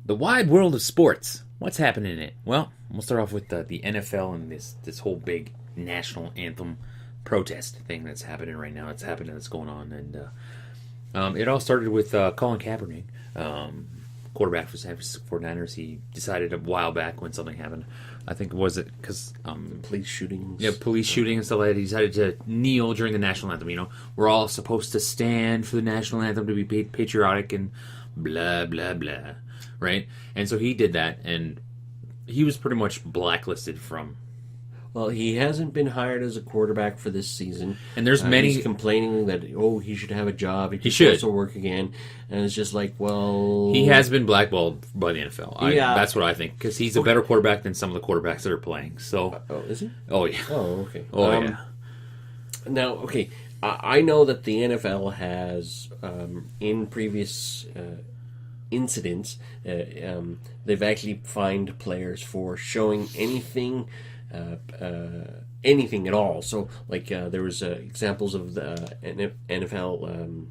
The wide world of sports. What's happening in it? Well, we'll start off with the NFL and this whole big national anthem protest thing that's happening right now. That's going on, and it all started with Colin Kaepernick, quarterback for San Francisco 49ers. He decided a while back when something happened. I think was it because police shootings. Yeah, police shooting and stuff like that. He decided to kneel during the national anthem. You know, we're all supposed to stand for the national anthem to be patriotic and blah blah blah, right? And so he did that, and he was pretty much blacklisted from. Well, he hasn't been hired as a quarterback for this season. And there's many... He's complaining that, he should have a job. He should also work again. And it's just like, well... He has been blackballed by the NFL. Yeah. That's what I think. Because he's a better quarterback than some of the quarterbacks that are playing. So. Is he? Oh, yeah. Oh, okay. Yeah. Now, okay, I know that the NFL has, in previous incidents, they've actually fined players for showing anything... anything at all. So, like, there was examples of the NFL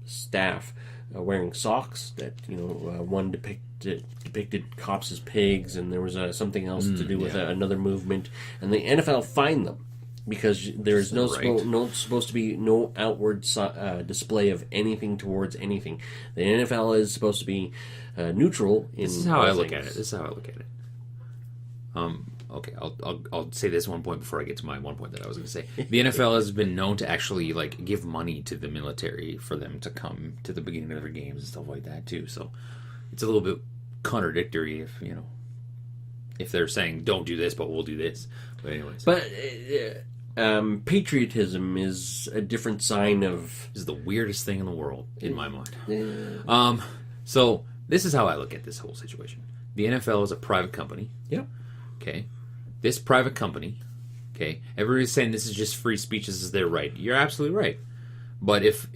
staff wearing socks that, one depicted cops as pigs, and there was something else to do with another movement, and the NFL fined them because there's supposed to be no outward display of anything towards anything. The NFL is supposed to be neutral. This is how I look at it. Okay, I'll say this one point before I get to my one point that I was going to say. The NFL has been known to actually give money to the military for them to come to the beginning of their games and stuff like that too. So it's a little bit contradictory if they're saying don't do this but we'll do this. But anyways, patriotism is a different sign of. This is the weirdest thing in the world in my mind. So this is how I look at this whole situation. The NFL is a private company. Yep. Okay. This private company, okay, everybody's saying this is just free speech, this is their right. You're absolutely right. But if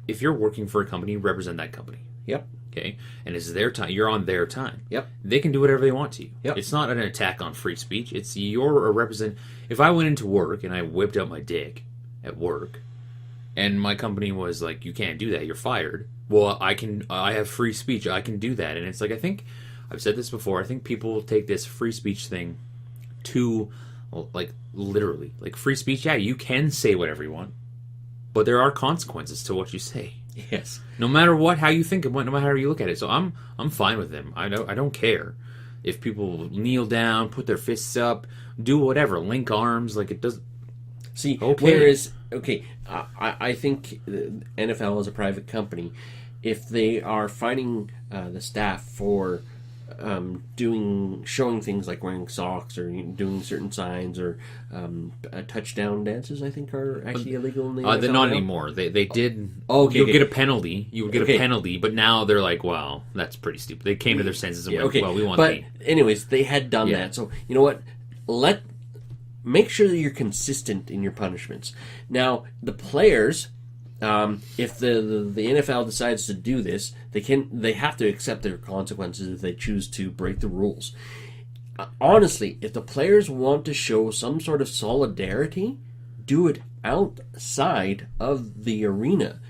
you're working for a company, you represent that company. Yep. Okay? And it's their time. You're on their time. Yep. They can do whatever they want to you. Yep. It's not an attack on free speech. It's you're a represent. If I went into work and I whipped out my dick at work, and my company was like, you can't do that, you're fired. Well, I have free speech, I can do that. And it's like, I think, I've said this before, I think people take this free speech thing to, literally. Like, free speech, yeah, you can say whatever you want, but there are consequences to what you say. Yes. No matter how you think of it, no matter how you look at it. So I'm fine with them. I don't care if people kneel down, put their fists up, do whatever, link arms, it does. See, okay. I think the NFL is a private company. If they are fining the staff for showing things like wearing socks or doing certain signs or touchdown dances, I think are actually illegal in the NFL. They're not anymore. They did. Okay, you'll get a penalty. You would get a penalty, but now they're like, well, that's pretty stupid. They came to their senses and went, well, we want. But anyways, they had done that. So you know what? Make sure that you're consistent in your punishments. Now the players. If the NFL decides to do this, they have to accept their consequences if they choose to break the rules. Honestly, if the players want to show some sort of solidarity, do it outside of the arena.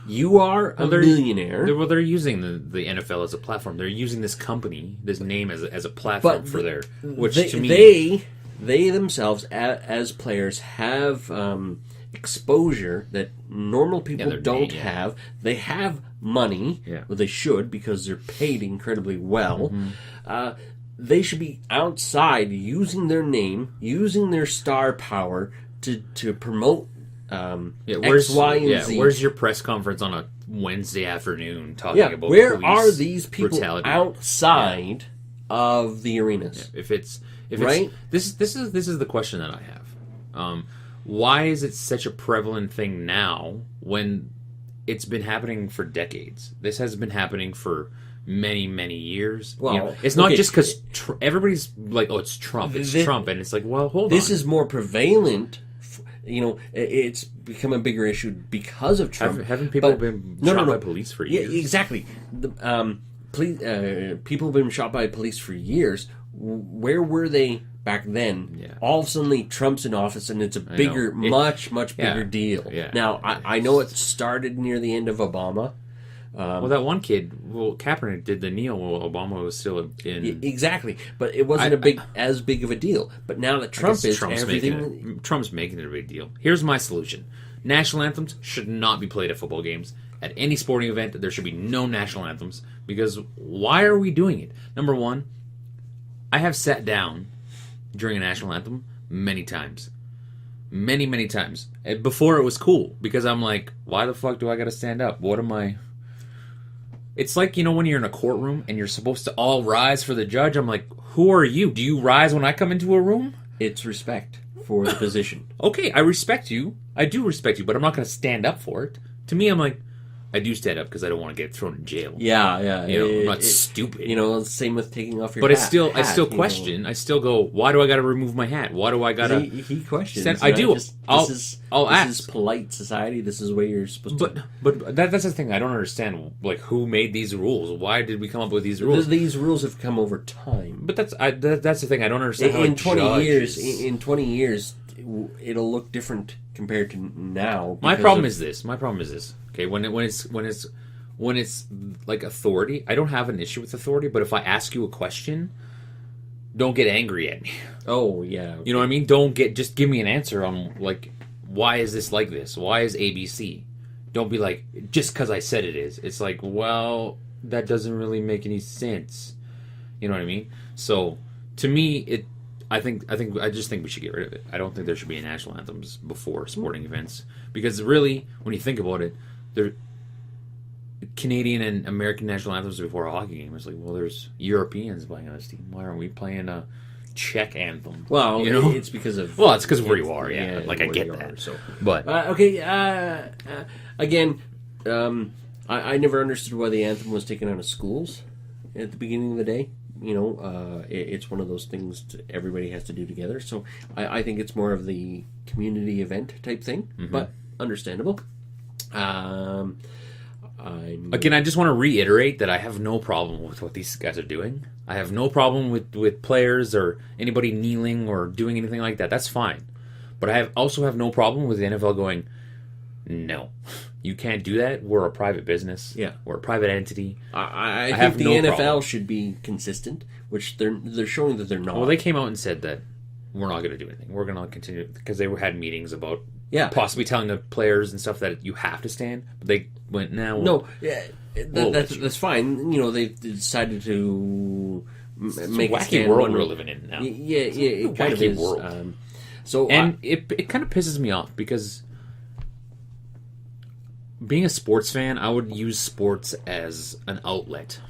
You are a millionaire. They're using the NFL as a platform. They're using this company, this name as a platform for their. Which to me, they themselves as players have. Exposure that normal people don't have. They have money. Yeah. Well, they should because they're paid incredibly well. They should be outside using their name, using their star power to promote X, Y, and Z. Where's your press conference on a Wednesday afternoon talking about where police are these people brutality outside of the arenas? Yeah. If it's this is the question that I have. Why is it such a prevalent thing now when it's been happening for decades? This has been happening for many, many years. Well, it's not just because everybody's like, oh, it's Trump, Trump. And it's like, well, hold on. This is more prevalent. It's become a bigger issue because of Trump. Haven't people been shot by police for years? Yeah, exactly. People have been shot by police for years. Where were they back then? Yeah. All of a sudden, Trump's in office, and it's a much bigger deal. Yeah. Now, I know it started near the end of Obama, Well, that one kid, Kaepernick did the kneel while Obama was still in. Exactly, but it wasn't as big of a deal. But now that Trump is, everything. Trump's making it a big deal. Here's my solution: national anthems should not be played at football games. At any sporting event, there should be no national anthems, because why are we doing it? Number one, I have sat down during a national anthem many times. Many times. Before it was cool, because I'm like, why the fuck do I gotta stand up? What am I... It's like, when you're in a courtroom and you're supposed to all rise for the judge. I'm like, who are you? Do you rise when I come into a room? It's respect for the position. Okay, I respect you. I do respect you, but I'm not going to stand up for it. To me, I'm like, I do stand up because I don't want to get thrown in jail. Yeah. I'm not stupid. Same with taking off your hat. But I still question. Know. I still go, why do I got to remove my hat? Why do I got to... He questions. I do. This ask. is polite society. This is where you're supposed to... But that's the thing. I don't understand. Like, who made these rules? Why did we come up with these rules? These rules have come over time. But that's the thing. I don't understand how in 20 years. In 20 years, it'll look different compared to now. My problem is this. Okay, when it's like authority, I don't have an issue with authority, but if I ask you a question, don't get angry at me. Oh, yeah. You know what I mean? Just give me an answer on, like, why is this like this? Why is ABC? Don't be like, just because I said it is. It's like, well, that doesn't really make any sense. You know what I mean? So, to me, I just think we should get rid of it. I don't think there should be national anthems before sporting events, because really, when you think about it, there Canadian and American national anthems before a hockey game. It's like, well, there's Europeans playing on this team. Why aren't we playing a Czech anthem? Well, it's because of... Well, it's because of where you are, yeah. Like, I get that. But... Again, I never understood why the anthem was taken out of schools at the beginning of the day. It's one of those things everybody has to do together. So I think it's more of the community event type thing, but understandable. Again, I just want to reiterate that I have no problem with what these guys are doing. I have no problem with players or anybody kneeling or doing anything like that. That's fine. But I also have no problem with the NFL going, no, you can't do that. We're a private business. Yeah. We're a private entity. I think the NFL should be consistent, which they're showing that they're not. Well, they came out and said that we're not going to do anything. We're going to continue, because they had meetings about possibly telling the players and stuff that you have to stand. But they went, that's fine. They decided to make a wacky world we're living in now. Yeah, it kind of is. World. It kind of pisses me off, because being a sports fan, I would use sports as an outlet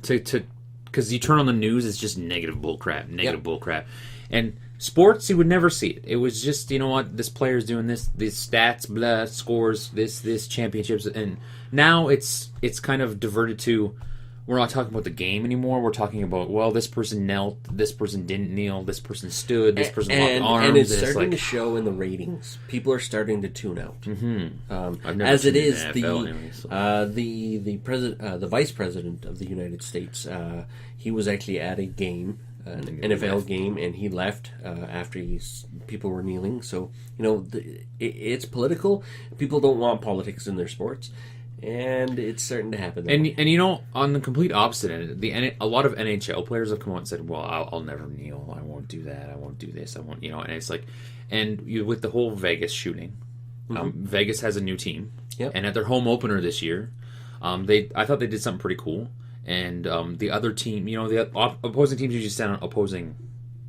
because you turn on the news, it's just negative bullcrap. And sports, you would never see it. It was just, you know what, this player's doing this, these stats, blah, scores, this championships, and now it's kind of diverted to, we're not talking about the game anymore. We're talking about, well, this person knelt, this person didn't kneel, this person stood, this person locked arms. And it's starting to show in the ratings. People are starting to tune out. Mm-hmm. As it is, the vice president of the United States, he was actually at a game, an NFL game, and he left after people were kneeling. So, it's political. People don't want politics in their sports. And it's starting to happen. And on the complete opposite end, a lot of NHL players have come out and said, "Well, I'll never kneel. I won't do that. I won't do this. I won't." And it's like, with the whole Vegas shooting, Vegas has a new team, and at their home opener this year, I thought they did something pretty cool. And the other team, the opposing teams usually stand on opposing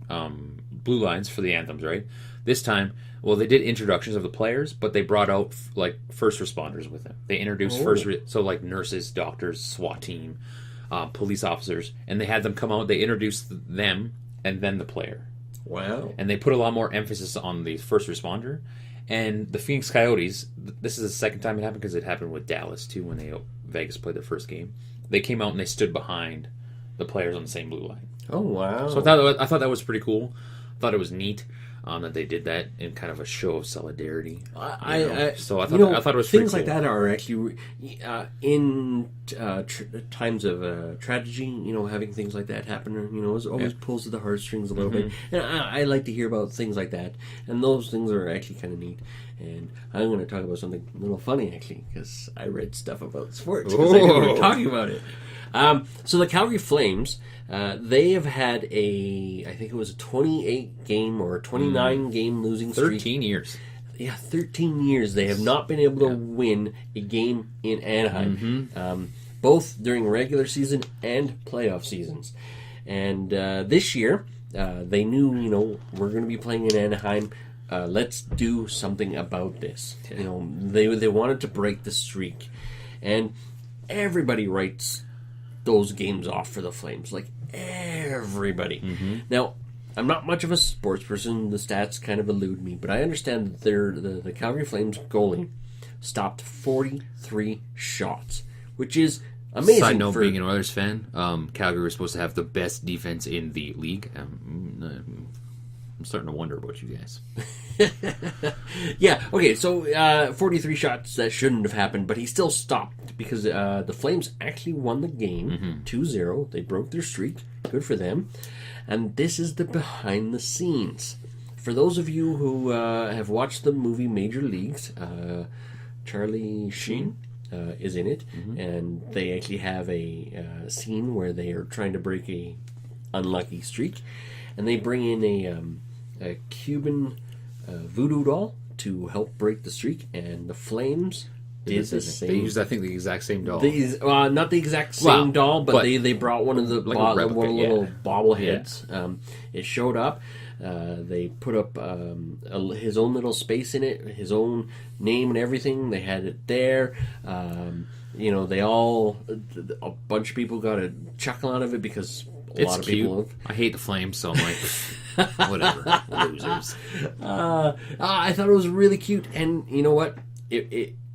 blue lines for the anthems, right? This time, well, they did introductions of the players, but they brought out like first responders with them. They introduced so like nurses, doctors, SWAT team, police officers, and they had them come out. They introduced them and then the player. Wow! And they put a lot more emphasis on the first responder. And the Phoenix Coyotes. This is the second time it happened, because it happened with Dallas too when Vegas played their first game. They came out and they stood behind the players on the same blue line. Oh wow! So I thought that was pretty cool. I thought it was neat. That they did that in kind of a show of solidarity. So I thought it was things pretty like that are actually in times of tragedy. Having things like that happen, it always pulls at the heartstrings a little bit. And I like to hear about things like that, and those things are actually kind of neat. And I'm going to talk about something a little funny, actually, because I read stuff about sports, because I know we were talking about it. So the Calgary Flames, they have had I think it was a 28-game or a 29-game losing streak. 13 years. Yeah, 13 years. They have not been able to win a game in Anaheim, both during regular season and playoff seasons. And this year, they knew, we're going to be playing in Anaheim. Let's do something about this. They wanted to break the streak, and everybody writes those games off for the Flames, like everybody. Now, I'm not much of a sports person. The stats kind of elude me, but I understand that the Calgary Flames goalie stopped 43 shots, which is amazing. Side note, being an Oilers fan, Calgary was supposed to have the best defense in the league. I'm starting to wonder about you guys. Yeah, okay, so 43 shots, that shouldn't have happened, but he still stopped because the Flames actually won the game 2-0. They broke their streak. Good for them. And this is the behind the scenes. For those of you who have watched the movie Major Leagues, Charlie Sheen is in it, and they actually have a scene where they are trying to break a unlucky streak, and they bring in a Cuban voodoo doll to help break the streak, and the Flames did the same. They used, I think, the exact same doll. Not the exact same doll, but they brought one of the like one replica, little bobbleheads. Yeah. It showed up. They put up his own little space in it, his own name and everything. They had it there. They all, a bunch of people got a chuckle out of it because a lot of people. I hate the Flames, so I'm like, whatever, losers. I thought it was really cute, and you know what?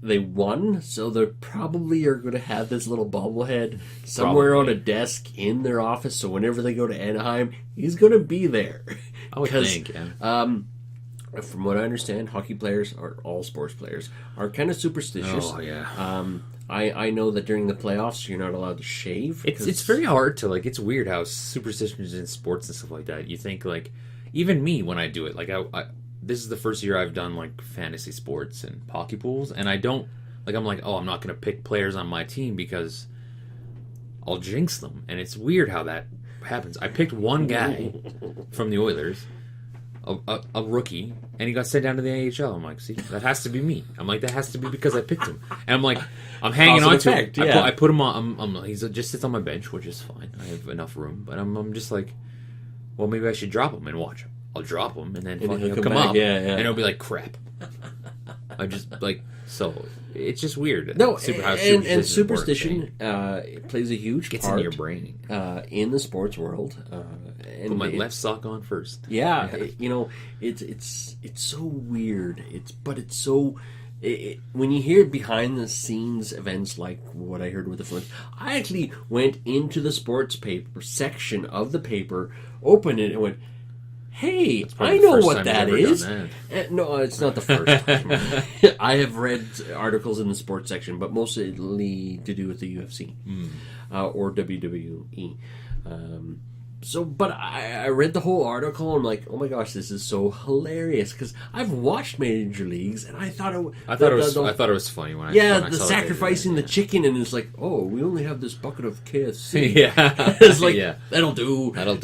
They won, so they probably are going to have this little bobblehead somewhere on a desk in their office. So whenever they go to Anaheim, he's going to be there. I would think, yeah. From what I understand, hockey players, or all sports players, are kind of superstitious. Oh, yeah. I know that during the playoffs, you're not allowed to shave. It's very hard to, it's weird how superstitions in sports and stuff like that. You think, even me, when I do it, this is the first year I've done, fantasy sports and hockey pools, and I don't, I'm like, oh, I'm not going to pick players on my team because I'll jinx them. And it's weird how that happens. I picked one guy from the Oilers, a rookie, and he got sent down to the AHL. I'm like, see, that has to be me. I'm like, that has to be because I picked him. And I'm like, I'm hanging on to him. Yeah. I put him on. He just sits on my bench, which is fine. I have enough room. But I'm just like, well, maybe I should drop him and watch him. I'll drop him, and then he'll come up, and it'll be like, crap. I just, so, it's just weird. No, and superstition plays a huge part. Gets in your brain. In the sports world. Put my left sock on first. Yeah. It's so weird. But it's so... when you hear behind the scenes events like what I heard with the Flames, I actually went into the sports paper section of the paper, opened it, and went, hey, I know what that is. No, it's not the first time. I have read articles in the sports section, but mostly to do with the UFC or WWE. But I read the whole article. And I'm like, oh my gosh, this is so hilarious because I've watched Major Leagues and I thought it was funny when I the sacrificing the chicken, and it's like, oh, we only have this bucket of KFC. Yeah, it's like that'll do, donkey,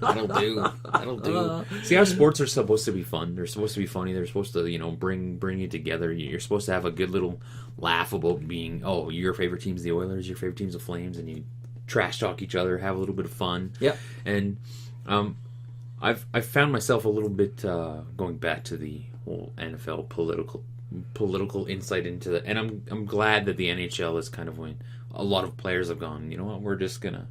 that'll do. See how sports are supposed to be fun. They're supposed to be funny. They're supposed to bring you together. You're supposed to have a good little laugh about being your favorite team's the Oilers, your favorite team's the Flames, and you trash talk each other, have a little bit of fun. Yeah. And I've found myself a little bit going back to the whole NFL political insight into that, and I'm glad that the NHL is kind of when a lot of players have gone, you know what, we're just gonna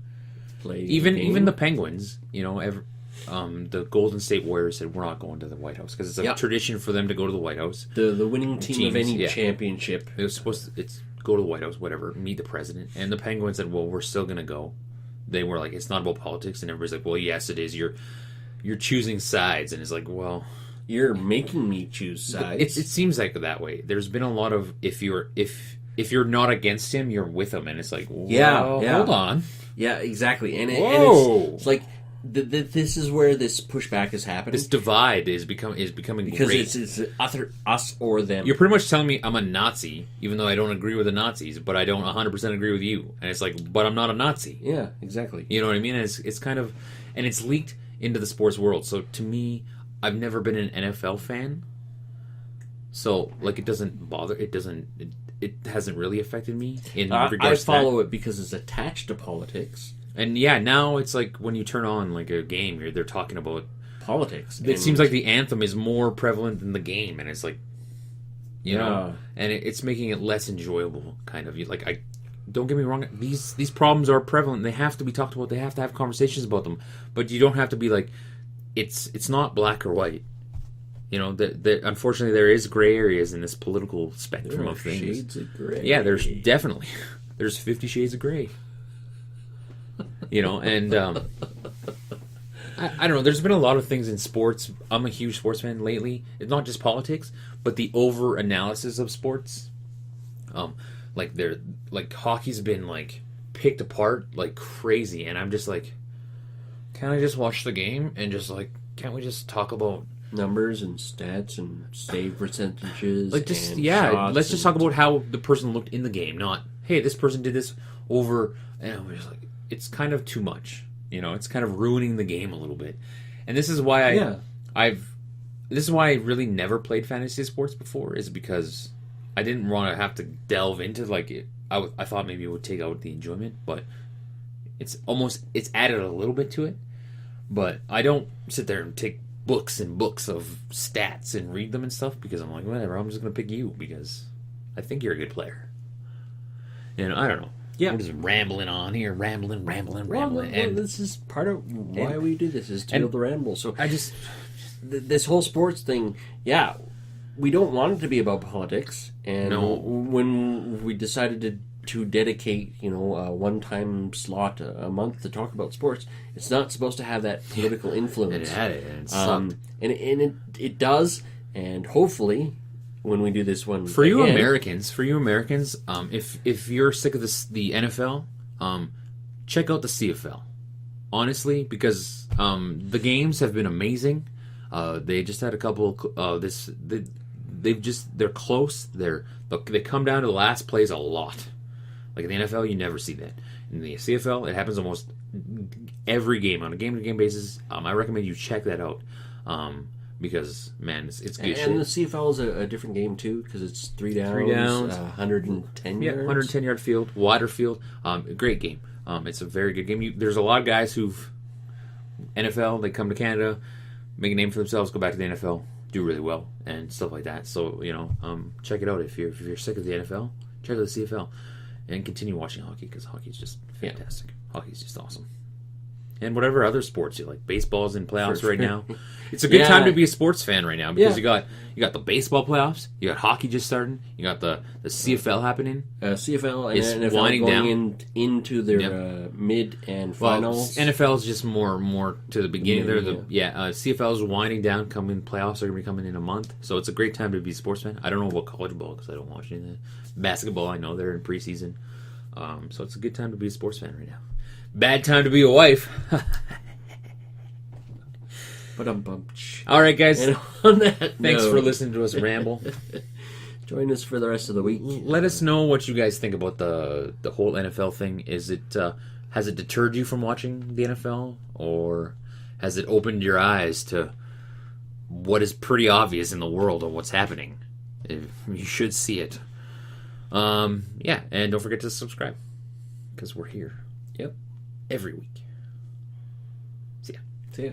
play. Even the Penguins, the Golden State Warriors said we're not going to the White House because it's a tradition for them to go to the White House. The winning team of any championship. It was supposed to, go to the White House, whatever, meet the president. And the Penguins said, well, we're still going to go. They were like, it's not about politics. And everybody's like, well, yes, it is. You're choosing sides. And it's like, well... You're making me choose sides. It seems like that way. There's been a lot of, if you're not against him, you're with him. And it's like, well, hold on. Yeah, exactly. And Whoa. And it's like, this is where this pushback is happening. This divide is becoming because great. it's either us or them. You're pretty much telling me I'm a Nazi, even though I don't agree with the Nazis, but I don't 100% agree with you. And it's like, but I'm not a Nazi. Yeah, exactly. You know what I mean? And it's kind of, and it's leaked into the sports world. So to me, I've never been an NFL fan. So like, it doesn't bother. It hasn't really affected me in regards I follow it because it's attached to politics. And yeah, now it's like when you turn on like a game, they're talking about politics. It seems like the anthem is more prevalent than the game, and it's like, you know, and it's making it less enjoyable. Kind of like, don't get me wrong, these problems are prevalent. They have to be talked about. They have to have conversations about them. But you don't have to be like, it's not black or white. You know, unfortunately, there is gray areas in this political spectrum of things. Shades of gray. Yeah, there's 50 Shades of Gray. You know, and I don't know. There's been a lot of things in sports. I'm a huge sports fan lately. It's not just politics, but the over analysis of sports. Like hockey's been like picked apart like crazy, and I'm just like, can I just watch the game and just like, can't we just talk about numbers and stats and save percentages? Like just and let's just talk about how the person looked in the game, not hey, this person did this over, and we're just like, it's kind of too much. You know, it's kind of ruining the game a little bit. And this is why this is why I really never played fantasy sports before, is because I didn't want to have to delve into like it. I thought maybe it would take out the enjoyment, but it's added a little bit to it. But I don't sit there and take books and books of stats and read them and stuff, because I'm like, whatever, I'm just going to pick you because I think you're a good player. And I don't know. Yeah, we're just rambling on here, rambling. Well, and this is part of why we do this, is to build the ramble. So I just this whole sports thing, we don't want it to be about politics. And when we decided to dedicate, a one-time slot a month to talk about sports, it's not supposed to have that political influence. It had it, and it sucked. And it does, and hopefully, when we do this one for you Americans, if you're sick of the NFL, check out the CFL. Honestly, because the games have been amazing. They just had a couple. They're close. They come down to the last plays a lot. Like in the NFL, you never see that. In the CFL, it happens almost every game on a game-to-game basis. I recommend you check that out. Because, man, it's good shit. And the CFL is a different game, too, because it's 3 downs, 110 yards. 110-yard field, wider field. Great game. It's a very good game. There's a lot of guys who've NFL, they come to Canada, make a name for themselves, go back to the NFL, do really well, and stuff like that. So, check it out. If you're sick of the NFL, check out the CFL. And continue watching hockey, because hockey's just fantastic. Hockey's just awesome. And whatever other sports you like. Baseball's in playoffs right now. It's a good time to be a sports fan right now, because you got the baseball playoffs, you got hockey just starting, you got the CFL happening. CFL and NFL winding down into their mid and finals. NFL is just more to the beginning. CFL is winding down. Playoffs are going to be coming in a month, so it's a great time to be a sports fan. I don't know about college ball because I don't watch any of that. Basketball, I know they're in preseason, so it's a good time to be a sports fan right now. Bad time to be a wife. All right, guys. And on that thanks for listening to us ramble. Join us for the rest of the week. Let us know what you guys think about the whole NFL thing. Is it has it deterred you from watching the NFL, or has it opened your eyes to what is pretty obvious in the world of what's happening? You should see it. And don't forget to subscribe, because we're here. Yep. Every week. See ya.